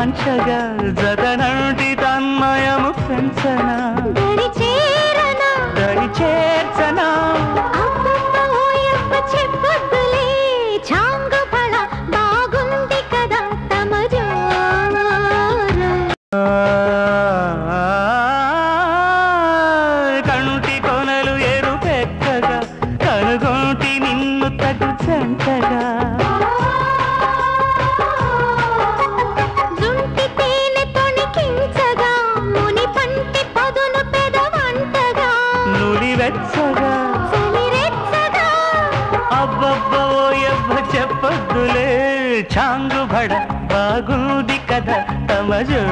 కాంచగా జగనంటి తన్మయము పెంచనా దరి చేర్చనా చెప్పొద్దులే చాంగు బళ బాగుంది కదా తమ కంటి కొనలు ఎరుపెక్కగా కనుగొంటి నిన్ను తగు చెంతగా జుంటి తేనె తొణికించగా ముని పంటి పదును పెదవంటగా నులివెచ్చగా చెలిరెచ్చగా అబ్బబ్బో ఎవ్వ చెప్పొద్దులే చాంగు బడ బాగుంది కదా తమజో